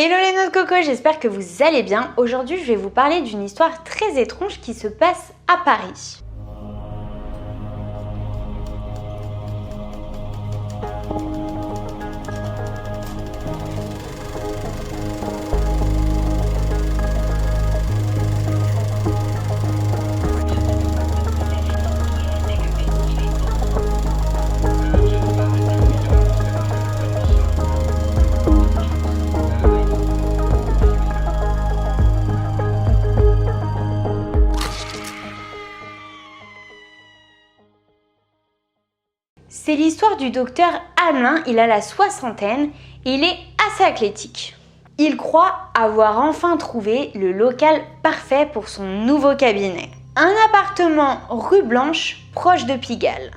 Hello les noix de coco, j'espère que vous allez bien. Aujourd'hui, je vais vous parler d'une histoire très étrange qui se passe à Paris. C'est l'histoire du docteur Hamelin, il a la soixantaine et il est assez athlétique. Il croit avoir enfin trouvé le local parfait pour son nouveau cabinet. Un appartement rue Blanche, proche de Pigalle.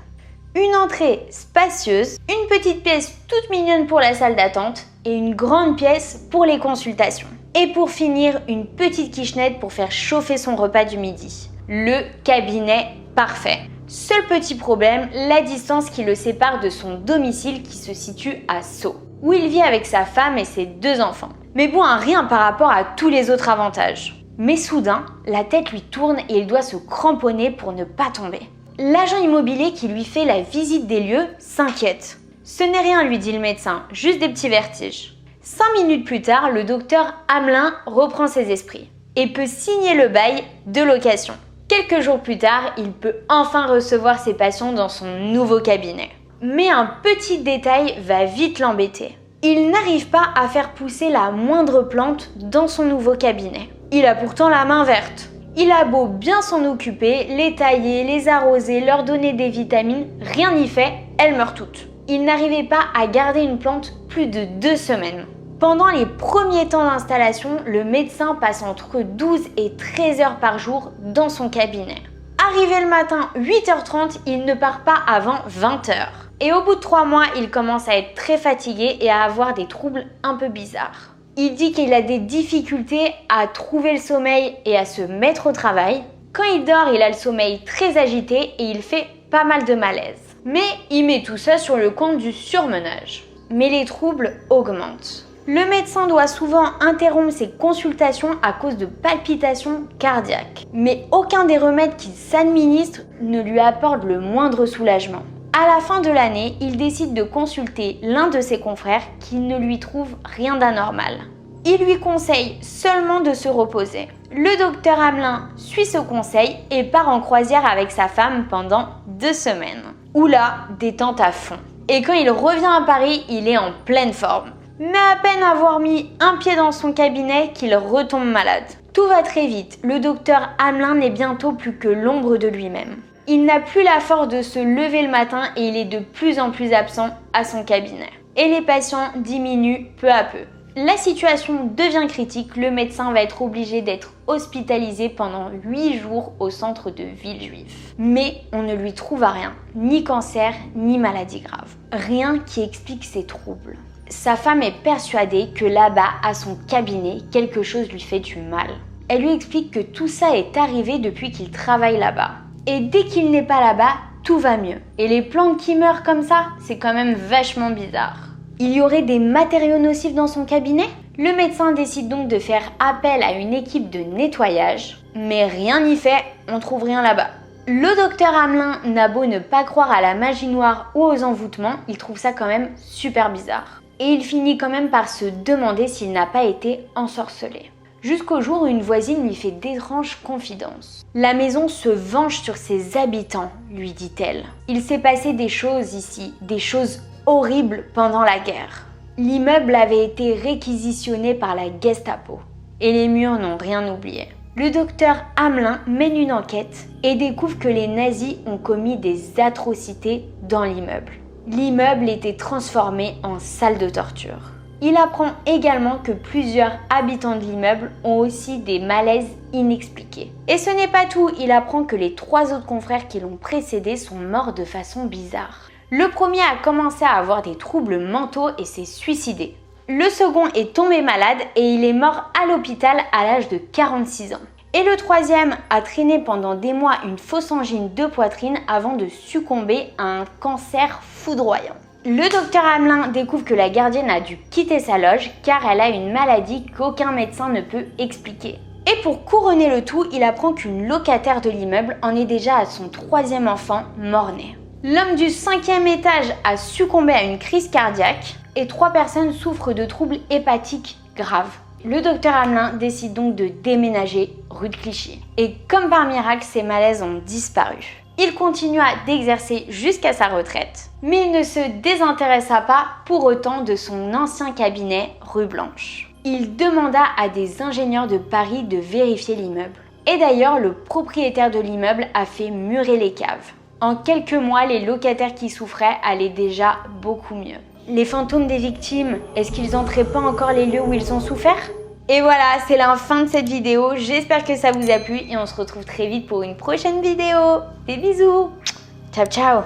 Une entrée spacieuse, une petite pièce toute mignonne pour la salle d'attente et une grande pièce pour les consultations. Et pour finir, une petite kitchenette pour faire chauffer son repas du midi. Le cabinet parfait. Seul petit problème, la distance qui le sépare de son domicile qui se situe à Sceaux, où il vit avec sa femme et ses 2 enfants. Mais bon, rien par rapport à tous les autres avantages. Mais soudain, la tête lui tourne et il doit se cramponner pour ne pas tomber. L'agent immobilier qui lui fait la visite des lieux s'inquiète. Ce n'est rien, lui dit le médecin, juste des petits vertiges. 5 minutes plus tard, le docteur Hamelin reprend ses esprits et peut signer le bail de location. Quelques jours plus tard, il peut enfin recevoir ses patients dans son nouveau cabinet. Mais un petit détail va vite l'embêter. Il n'arrive pas à faire pousser la moindre plante dans son nouveau cabinet. Il a pourtant la main verte. Il a beau bien s'en occuper, les tailler, les arroser, leur donner des vitamines, rien n'y fait, elles meurent toutes. Il n'arrivait pas à garder une plante plus de 2 semaines. Pendant les premiers temps d'installation, le médecin passe entre 12 et 13 heures par jour dans son cabinet. Arrivé le matin 8h30, il ne part pas avant 20h. Et au bout de 3 mois, il commence à être très fatigué et à avoir des troubles un peu bizarres. Il dit qu'il a des difficultés à trouver le sommeil et à se mettre au travail. Quand il dort, il a le sommeil très agité et il fait pas mal de malaise. Mais il met tout ça sur le compte du surmenage. Mais les troubles augmentent. Le médecin doit souvent interrompre ses consultations à cause de palpitations cardiaques. Mais aucun des remèdes qu'il s'administre ne lui apporte le moindre soulagement. À la fin de l'année, il décide de consulter l'un de ses confrères qui ne lui trouve rien d'anormal. Il lui conseille seulement de se reposer. Le docteur Hamelin suit ce conseil et part en croisière avec sa femme pendant 2 semaines. Oula, détente à fond. Et quand il revient à Paris, il est en pleine forme. Mais à peine avoir mis un pied dans son cabinet qu'il retombe malade. Tout va très vite, le docteur Hamelin n'est bientôt plus que l'ombre de lui-même. Il n'a plus la force de se lever le matin et il est de plus en plus absent à son cabinet. Et les patients diminuent peu à peu. La situation devient critique, le médecin va être obligé d'être hospitalisé pendant 8 jours au centre de Villejuif. Mais on ne lui trouve rien, ni cancer, ni maladie grave. Rien qui explique ses troubles. Sa femme est persuadée que là-bas, à son cabinet, quelque chose lui fait du mal. Elle lui explique que tout ça est arrivé depuis qu'il travaille là-bas. Et dès qu'il n'est pas là-bas, tout va mieux. Et les plantes qui meurent comme ça, c'est quand même vachement bizarre. Il y aurait des matériaux nocifs dans son cabinet ? Le médecin décide donc de faire appel à une équipe de nettoyage. Mais rien n'y fait, on trouve rien là-bas. Le docteur Hamelin n'a beau ne pas croire à la magie noire ou aux envoûtements, il trouve ça quand même super bizarre. Et il finit quand même par se demander s'il n'a pas été ensorcelé. Jusqu'au jour où une voisine lui fait d'étranges confidences. La maison se venge sur ses habitants, lui dit-elle. Il s'est passé des choses ici, des choses horribles pendant la guerre. L'immeuble avait été réquisitionné par la Gestapo. Et les murs n'ont rien oublié. Le docteur Hamelin mène une enquête et découvre que les nazis ont commis des atrocités dans l'immeuble. L'immeuble était transformé en salle de torture. Il apprend également que plusieurs habitants de l'immeuble ont aussi des malaises inexpliqués. Et ce n'est pas tout, il apprend que les 3 autres confrères qui l'ont précédé sont morts de façon bizarre. Le premier a commencé à avoir des troubles mentaux et s'est suicidé. Le second est tombé malade et il est mort à l'hôpital à l'âge de 46 ans. Et le troisième a traîné pendant des mois une fausse angine de poitrine avant de succomber à un cancer foudroyant. Le docteur Hamelin découvre que la gardienne a dû quitter sa loge car elle a une maladie qu'aucun médecin ne peut expliquer. Et pour couronner le tout, il apprend qu'une locataire de l'immeuble en est déjà à son 3e enfant mort-né. L'homme du 5e étage a succombé à une crise cardiaque et 3 personnes souffrent de troubles hépatiques graves. Le docteur Hamelin décide donc de déménager rue de Clichy. Et comme par miracle, ces malaises ont disparu. Il continua d'exercer jusqu'à sa retraite, mais il ne se désintéressa pas pour autant de son ancien cabinet rue Blanche. Il demanda à des ingénieurs de Paris de vérifier l'immeuble. Et d'ailleurs, le propriétaire de l'immeuble a fait murer les caves. En quelques mois, les locataires qui souffraient allaient déjà beaucoup mieux. Les fantômes des victimes, est-ce qu'ils hantraient pas encore les lieux où ils ont souffert ? Et voilà, c'est la fin de cette vidéo. J'espère que ça vous a plu et on se retrouve très vite pour une prochaine vidéo. Des bisous. Ciao, ciao.